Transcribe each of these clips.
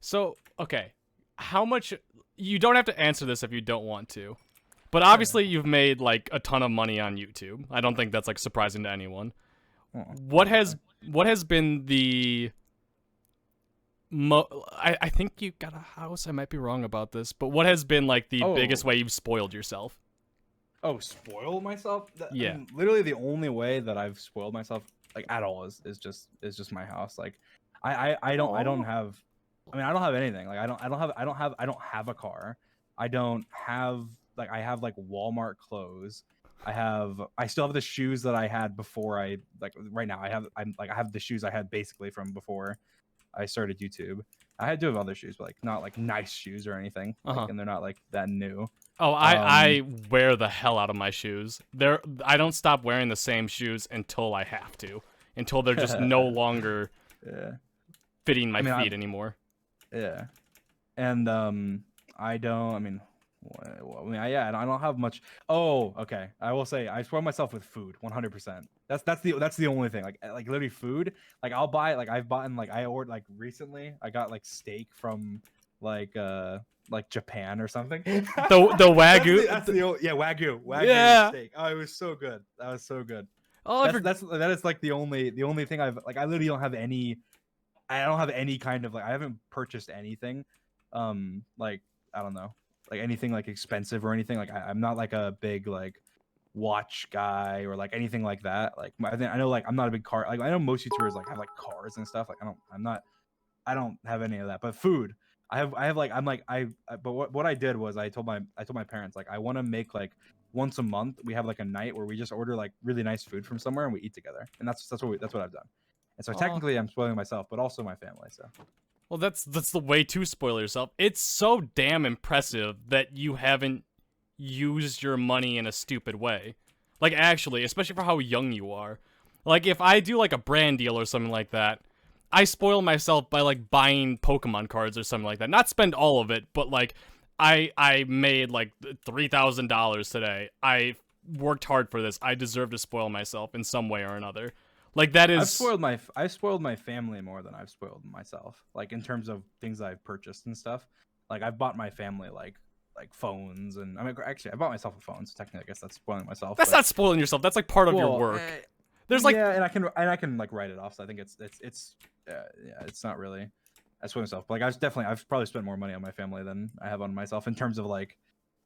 So, okay, how much? You don't have to answer this if you don't want to, but obviously you've made like a ton of money on YouTube. I don't think that's like surprising to anyone. Oh, What has been the I think you got a house. I might be wrong about this, but what has been like the biggest oh, way you've spoiled yourself? oh, spoil myself? I Yeah. mean, literally the only way that I've spoiled myself like at all is just my house. Like, I don't Oh. have. I mean, I don't have anything. Like, I don't have a car. I don't have like I have like Walmart clothes. I still have the shoes that I had before I like right now. I have the shoes I had basically from before I started YouTube. I do have other shoes, but like not like nice shoes or anything. Like, Uh-huh. and they're not like that new. Oh, Um, I wear the hell out of my shoes. I don't stop wearing the same shoes until I have to, until they're just no longer yeah. fitting I my mean, feet anymore. yeah. And I don't. I mean, yeah. I don't have much. Oh, okay. I will say I spoil myself with food, 100%. That's the only thing. Like literally food. Like I've bought in like I ordered like recently. I got like steak from like Japan or something. The wagyu. Yeah, wagyu Yeah. steak. Oh, it was so good. That was so good. Oh, That is like the only thing I literally don't have any. I don't have any kind of like I haven't purchased anything like I don't know, like anything like expensive or anything. Like I'm not like a big like watch guy or like anything like that. Like I know like I'm not a big car, like I know most YouTubers like have like cars and stuff. Like I don't have any of that. But food, I have like but what I did was I told my parents like I want to make like once a month we have like a night where we just order like really nice food from somewhere and we eat together. And that's what I've done. And so oh. technically I'm spoiling myself, but also my family. So Well, that's the way to spoil yourself. It's so damn impressive that you haven't used your money in a stupid way. Like actually, especially for how young you are. Like if I do like a brand deal or something like that, I spoil myself by like buying Pokemon cards or something like that. Not spend all of it, but like I made like $3,000 today. I worked hard for this. I deserve to spoil myself in some way or another. Like that is I've spoiled my family more than I've spoiled myself. Like in terms of things I've purchased and stuff. Like I've bought my family like phones, and I mean actually I bought myself a phone, so technically I guess that's spoiling myself. that's But not spoiling yourself. That's like part of your well, work. There's like yeah, and I can like write it off. So I think yeah, it's not really I spoil myself. But, like I've probably spent more money on my family than I have on myself in terms of like.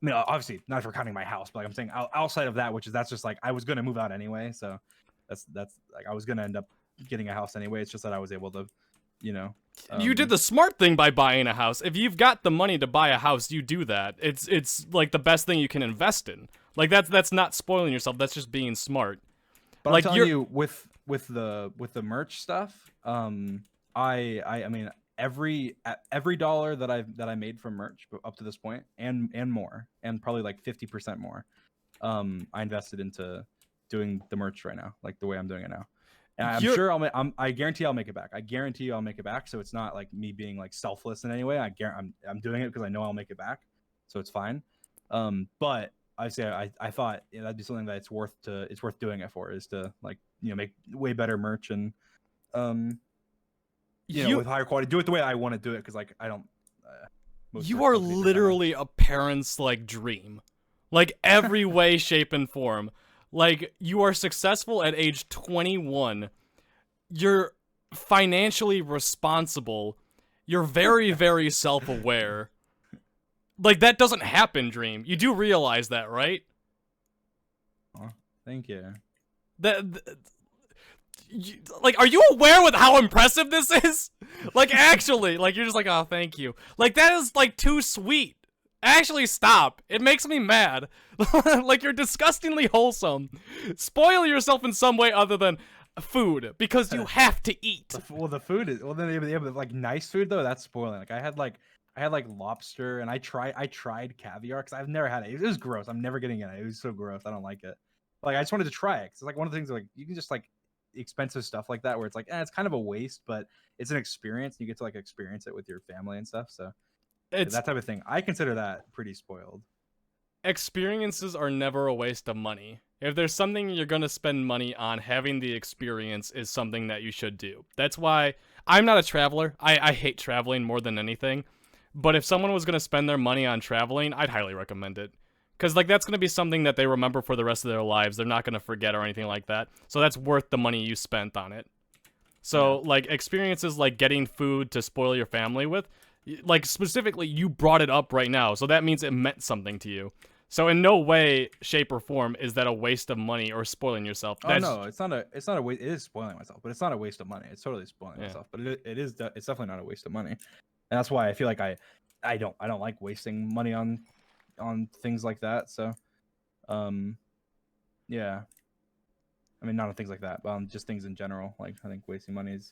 I mean, obviously not if we're counting my house, but like I'm saying outside of that, that's just like I was gonna move out anyway, so that's like I was gonna end up getting a house anyway. It's just that I was able to, you know. you did the smart thing by buying a house. If you've got the money to buy a house, you do that. It's like the best thing you can invest in. Like that's not spoiling yourself. That's just being smart. But Like I'm telling you're you, with the merch stuff, I mean every dollar that I made from merch up to this point, and more, and probably like 50% more, I invested into doing the merch right now, like the way I'm doing it now. And I'm you're sure I guarantee I'll make it back. I guarantee I'll make it back. So it's not like me being like selfless in any way. I'm doing it because I know I'll make it back. So it's fine. But I say I thought that'd be something that it's worth doing it for, is to like make way better merch and um you with higher quality, do it the way I want to do it, because like I don't most you merch are companies are kinda, literally a parent's like dream. Like every way, shape, and form. Like you are successful at age 21. You're financially responsible. You're very, very self-aware. Like that doesn't happen, Dream. You do realize that, right? oh, thank you. That, like, are you aware with how impressive this is? Like, actually, like you're just like, oh, thank you. Like that is like too sweet. Actually, stop. It makes me mad. Like you're disgustingly wholesome. Spoil yourself in some way other than food because you have to eat. The food is but like nice food though, that's spoiling. Like I had like lobster, and I tried caviar because I've never had it. It was gross. I'm never getting it. It was so gross. I don't like it. Like I just wanted to try it. It's like one of the things like you can just like expensive stuff like that where it's like it's kind of a waste, but it's an experience. You get to like experience it with your family and stuff. So It's that type of thing, I consider that pretty spoiled. experiences are never a waste of money. If there's something you're going to spend money on, having the experience is something that you should do. That's why I'm not a traveler. I hate traveling more than anything. But if someone was gonna spend their money on traveling, I'd highly recommend it. Cause like that's gonna be something that they remember for the rest of their lives. They're not gonna forget or anything like that. So that's worth the money you spent on it. So like experiences like getting food to spoil your family with, like specifically you brought it up right now. So that means it meant something to you. So in no way, shape, or form is that a waste of money or spoiling yourself. Oh no, it's not a waste. It is spoiling myself, but it's not a waste of money. It's totally spoiling Yeah. myself, but it's definitely not a waste of money, and that's why I feel like I don't like wasting money on things like that. So, yeah, I mean not on things like that, but on just things in general. Like I think wasting money is